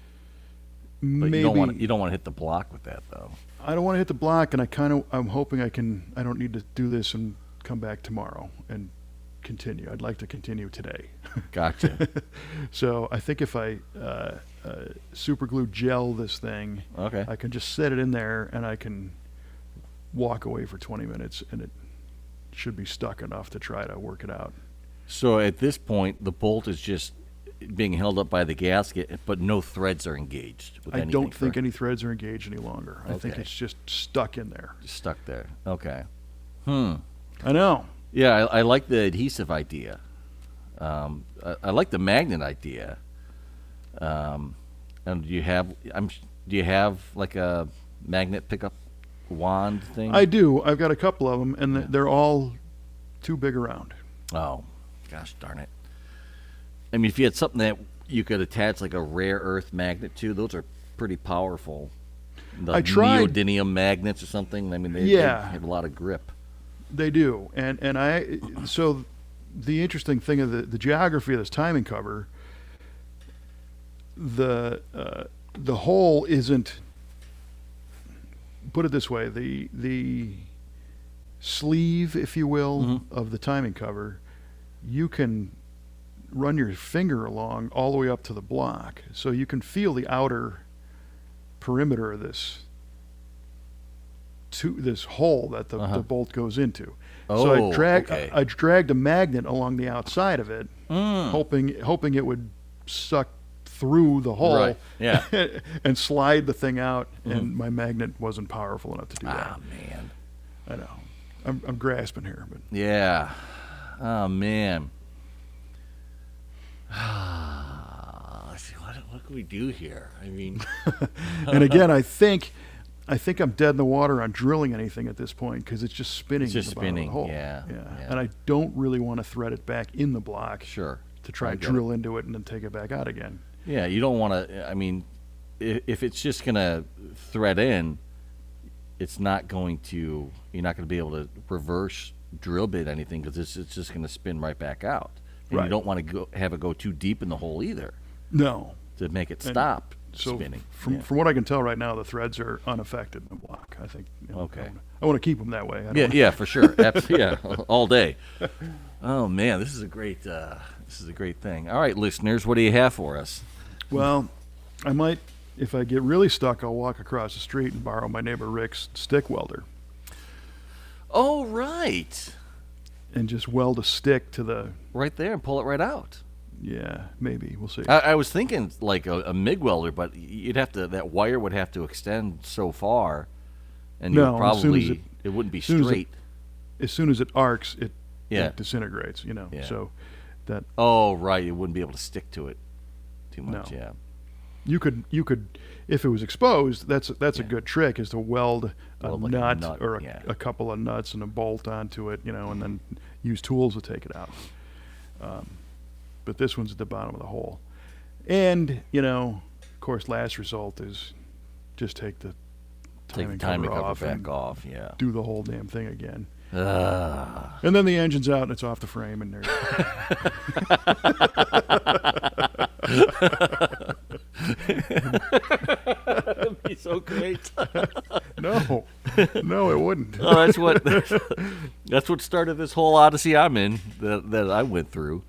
But Maybe you don't want to hit the block with that though. I don't want to hit the block, and I'm hoping I don't need to do this and come back tomorrow and continue. I'd like to continue today. Gotcha. So I think if I super glue gel this thing, I can just set it in there and I can walk away for 20 minutes, and it should be stuck enough to try to work it out. So at this point, the bolt is just being held up by the gasket, but no threads are engaged with anything. I don't think any threads are engaged any longer. I think it's just stuck in there. Just stuck there. Okay. I know. Yeah, I like the adhesive idea. I like the magnet idea. And do you have like a magnet pickup wand thing? I do. I've got a couple of them, and they're all too big around. Oh, gosh darn it. I mean, if you had something that you could attach like a rare earth magnet to, those are pretty powerful. I tried neodymium magnets or something. I mean, they have a lot of grip. They do, so the interesting thing of the geography of this timing cover, the hole isn't. Put it this way: the sleeve, if you will, of the timing cover, you can run your finger along all the way up to the block, so you can feel the outer perimeter of this hole that the bolt goes into. So Oh, okay. I dragged a magnet along the outside of it, Mm. hoping it would suck through the hole, Right. Yeah. and slide the thing out. And my magnet wasn't powerful enough to do Ah, that. man. I know. I'm grasping here, but Yeah. Oh, man. Let's see, what can we do here? I mean, and again, I think I'm dead in the water on drilling anything at this point because it's just spinning. It's just in the bottom of the spinning, hole. yeah. And I don't really want to thread it back in the block sure. to try I and get drill into it and then take it back out again. Yeah, you don't want to. I mean, if it's just gonna thread in, it's not going to. You're not going to be able to reverse drill bit anything because it's just going to spin right back out. And Right. you don't want to have it go too deep in the hole either No. to make it And stop So spinning. from what I can tell right now, the threads are unaffected in the block. I think. Okay. I want to keep them that way. I don't Yeah, wanna- yeah, for sure. Yeah, all day. Oh man, this is a great thing. All right, listeners, what do you have for us? Well, I might, if I get really stuck, I'll walk across the street and borrow my neighbor Rick's stick welder Oh, right, and just weld a stick to the. right there, and pull it right out. Yeah, maybe we'll see. I was thinking like a MIG welder, but you'd have to. That wire would have to extend so far, and you No, would as soon as probably it wouldn't be soon as it- straight. As soon as it arcs, it Yeah. disintegrates. Yeah. So that Oh, right, you wouldn't be able to stick to it too much. No. Yeah. you could if it was exposed. That's a Yeah. good trick is to weld a Weld like a nut, nut, or yeah. a couple of nuts and a bolt onto it, and then use tools to take it out. But this one's at the bottom of the hole, and of course, last result is just take the Take the timing timing cover cover off back and off. Yeah. do the whole damn thing again. Ah. And then the engine's out and it's off the frame and That'd be so great. no, it wouldn't. Oh, that's what started this whole odyssey I'm in that I went through.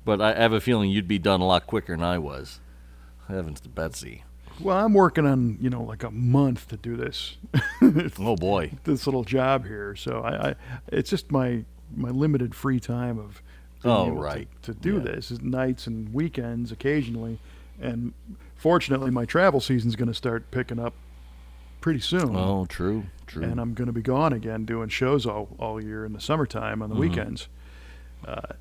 But I have a feeling you'd be done a lot quicker than I was. Heavens to Betsy. Well, I'm working on like a month to do this. Oh boy. This little job here, so I it's just my limited free time of being Oh, able right. to do Yeah. this is nights and weekends occasionally, and fortunately my travel season's going to start picking up pretty soon. Oh, true. And I'm going to be gone again doing shows all year in the summertime on the weekends,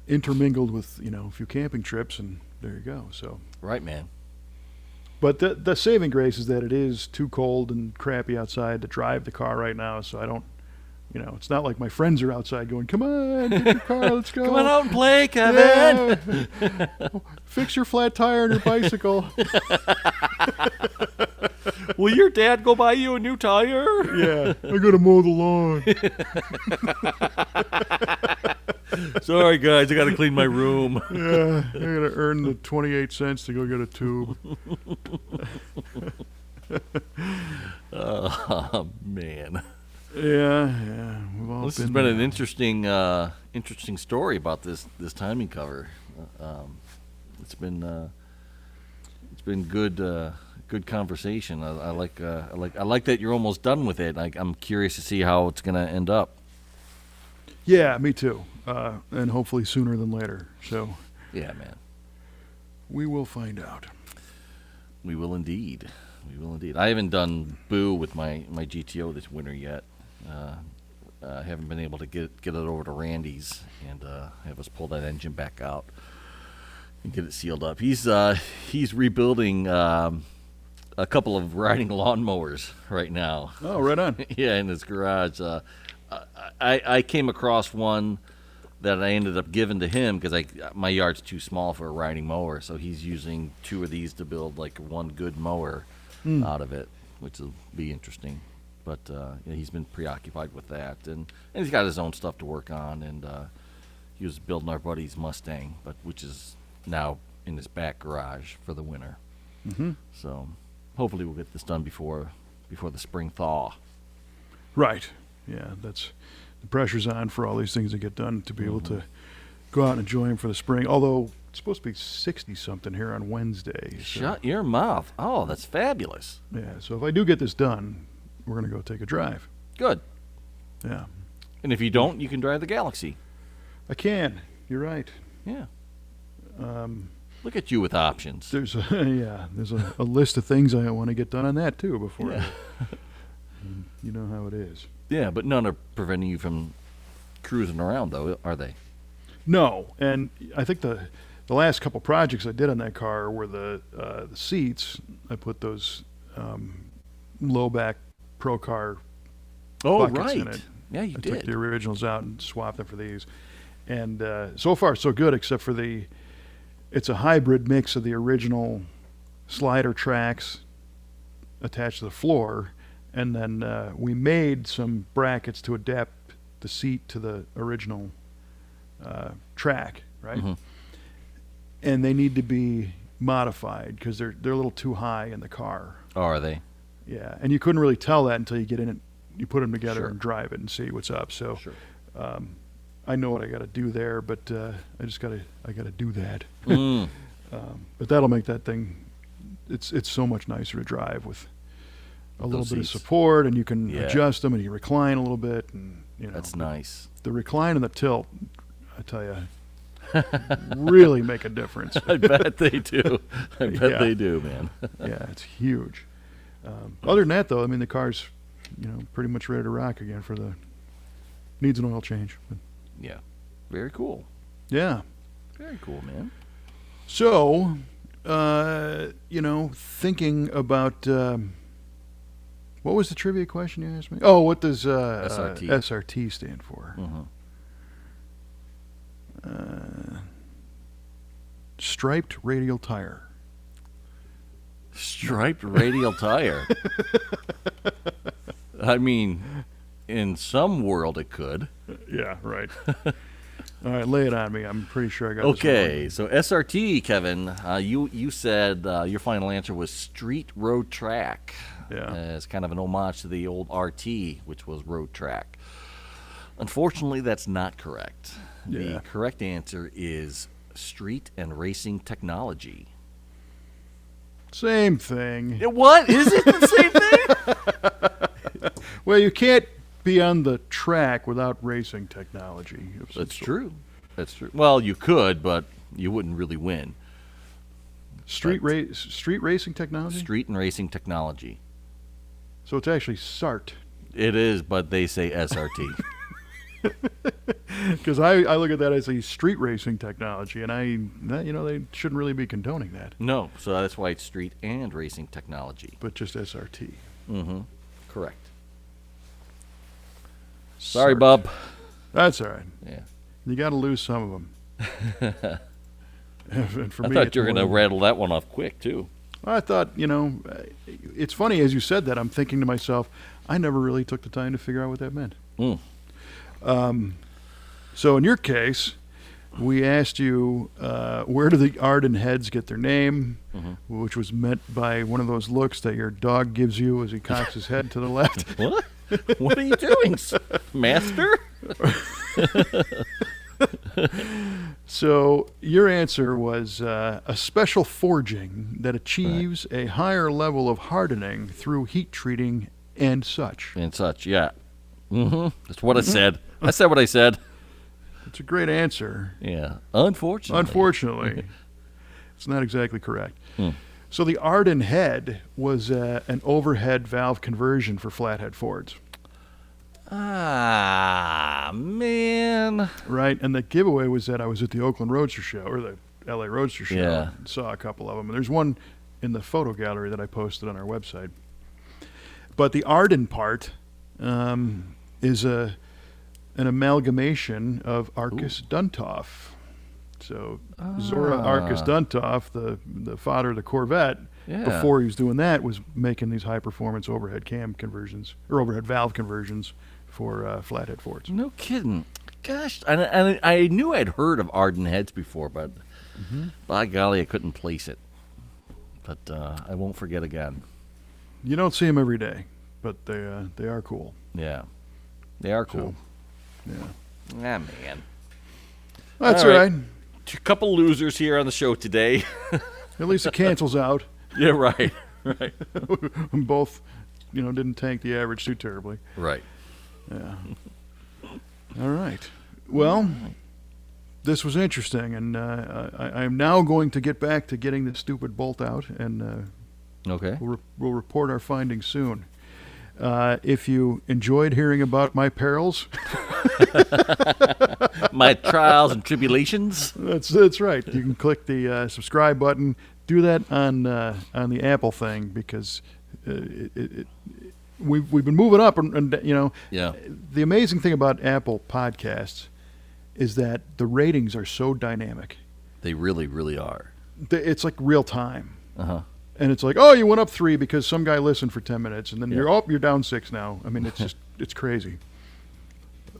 intermingled with a few camping trips, and there you go. So, Right, man. but the saving grace is that it is too cold and crappy outside to drive the car right now, so I don't. It's not like my friends are outside going, "Come on, get your car, let's go." Come on out and play, Kevin. Yeah. Fix your flat tire on your bicycle. Will your dad go buy you a new tire? Yeah, I gotta mow the lawn. Sorry, guys, I got to clean my room. Yeah, I gotta earn the 28 cents to go get a tube. Oh, man. Yeah. We've all This has been been there. an interesting story about this timing cover. It's been good conversation. I like that you're almost done with it. I'm curious to see how it's gonna end up. Yeah, me too. And hopefully sooner than later. So Yeah, man. we will find out. We will indeed. I haven't done Boo with my GTO this winter yet. I haven't been able to get it over to Randy's and have us pull that engine back out and get it sealed up. He's rebuilding a couple of riding lawnmowers right now. Oh, right on. Yeah, in his garage. I came across one that I ended up giving to him because my yard's too small for a riding mower, so he's using two of these to build like one good mower out of it, which will be interesting. But he's been preoccupied with that, and he's got his own stuff to work on. And he was building our buddy's Mustang, which is now in his back garage for the winter. Mm-hmm. So hopefully we'll get this done before the spring thaw. Right. Yeah, that's the pressure's on for all these things to get done to be able to go out and enjoy them for the spring. Although it's supposed to be 60-something here on Wednesday. So, Shut your mouth. Oh, that's fabulous. yeah, so if I do get this done, we're going to go take a drive. Good. Yeah. And if you don't, you can drive the Galaxy. I can. You're right. Yeah. Look at you with options. There's a list of things I want to get done on that too before. Yeah. You know how it is. Yeah, but none are preventing you from cruising around, though, are they? No, and I think the last couple projects I did on that car were the seats. I put those low back Pro Car buckets in it. Yeah, you I did. took the originals out and swapped them for these, and so far so good. Except for it's a hybrid mix of the original slider tracks attached to the floor, and then we made some brackets to adapt the seat to the original track, right? Mm-hmm. And they need to be modified because they're a little too high in the car. Oh, are they? Yeah, and you couldn't really tell that until you get in it, you put them together Sure. and drive it and see what's up. So, Sure. I know what I got to do there, but I got to do that. Mm. But that'll make that thing. It's so much nicer to drive with a little Those bit of seats. support, and you can Yeah. adjust them, and you recline a little bit, and That's nice. the recline and the tilt. I tell you, really make a difference. I bet they do. I bet Yeah. they do, man. Yeah, it's huge. Other than that, though, I mean, the car's pretty much ready to rock again for the needs an oil change. But Yeah. Very cool. yeah. Very cool, man. So, thinking about what was the trivia question you asked me? Oh, what does SRT. SRT stand for? Mm-hmm. Striped radial tire. Striped radial tire. I mean, in some world it could. Yeah, right. All right, lay it on me. I'm pretty sure I got this Okay, one. so SRT, Kevin, you said your final answer was street road track. Yeah. As kind of an homage to the old RT, which was road track. Unfortunately, that's not correct. Yeah. The correct answer is street and racing technology. Same thing. What? Is it the same thing? Well, you can't be on the track without racing technology. of some That's sort. true. That's true. Well, you could, but you wouldn't really win. Street racing technology? Street and racing technology. So it's actually SART. It is, but they say SRT. Because I look at that as a street racing technology, and they shouldn't really be condoning that, No, so that's why it's street and racing technology. but just SRT. Mm-hmm. Correct. Sorry, SART. Bob. That's all right. Yeah. You got to lose some of them. And for I me, thought it's you were going to more- rattle that one off quick, too. I thought, it's funny as you said that. I'm thinking to myself, I never really took the time to figure out what that meant. Mm. So in your case, we asked you where do the Arden heads get their name, which was meant by one of those looks that your dog gives you as he cocks his head to the left. What? What are you doing, master? So your answer was a special forging that achieves a higher level of hardening through heat treating and such. And such, yeah. Mm-hmm. That's what I said. I said what I said. It's a great answer. Yeah. Unfortunately. Unfortunately, it's not exactly correct. Hmm. So the Arden head was an overhead valve conversion for flathead Fords, Ah, man. right? And the giveaway was that I was at the Oakland Roadster Show, or the LA Roadster Show, Yeah. and saw a couple of them. And there's one in the photo gallery that I posted on our website. But the Arden part is an amalgamation of Arcus Duntov. So Zora Arcus Duntov, the father of the Corvette, Yeah. before he was doing that, was making these high-performance overhead cam conversions, or overhead valve conversions for flathead Fords. No kidding. Gosh, and I knew I'd heard of Arden heads before, but by golly, I couldn't place it. But I won't forget again. You don't see them every day, but they are cool. Yeah. They are cool. Yeah. Ah, man. That's All all right. right. A couple losers here on the show today. At least it cancels out. Yeah, right. Right. Both, didn't tank the average too terribly. Right. Yeah. All right. Well, this was interesting, and I am now going to get back to getting the stupid bolt out, and Okay. we'll report our findings soon. If you enjoyed hearing about my perils, My trials and tribulations. that's right. You can click the subscribe button. Do that on the Apple thing because we've been moving up, and Yeah. the amazing thing about Apple Podcasts is that the ratings are so dynamic. They really, really are. It's like real time. Uh-huh. And it's like, oh, you went up 3 because some guy listened for 10 minutes, and then Yeah. you're down 6 now. I mean, it's crazy.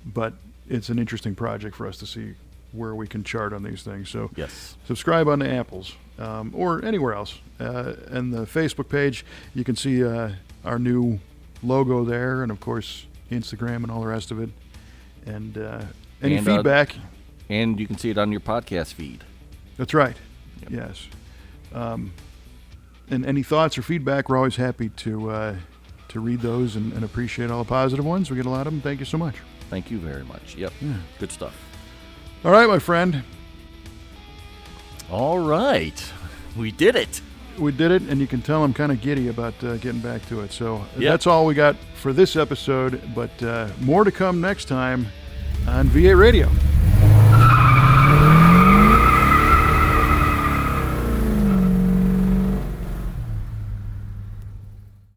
But it's an interesting project for us to see where we can chart on these things. So Yes. subscribe on the Apples or anywhere else. And the Facebook page, you can see our new logo there, and of course Instagram and all the rest of it. And any And, feedback. And you can see it on your podcast feed. That's right. Yep. Yes. And any thoughts or feedback, we're always happy to read those and appreciate all the positive ones. We get a lot of them. Thank you so much. Thank you very much. Yep. Yeah. Good stuff. All right, my friend. All right. We did it. We did it, and you can tell I'm kind of giddy about getting back to it. So Yep. that's all we got for this episode, but more to come next time on VA Radio.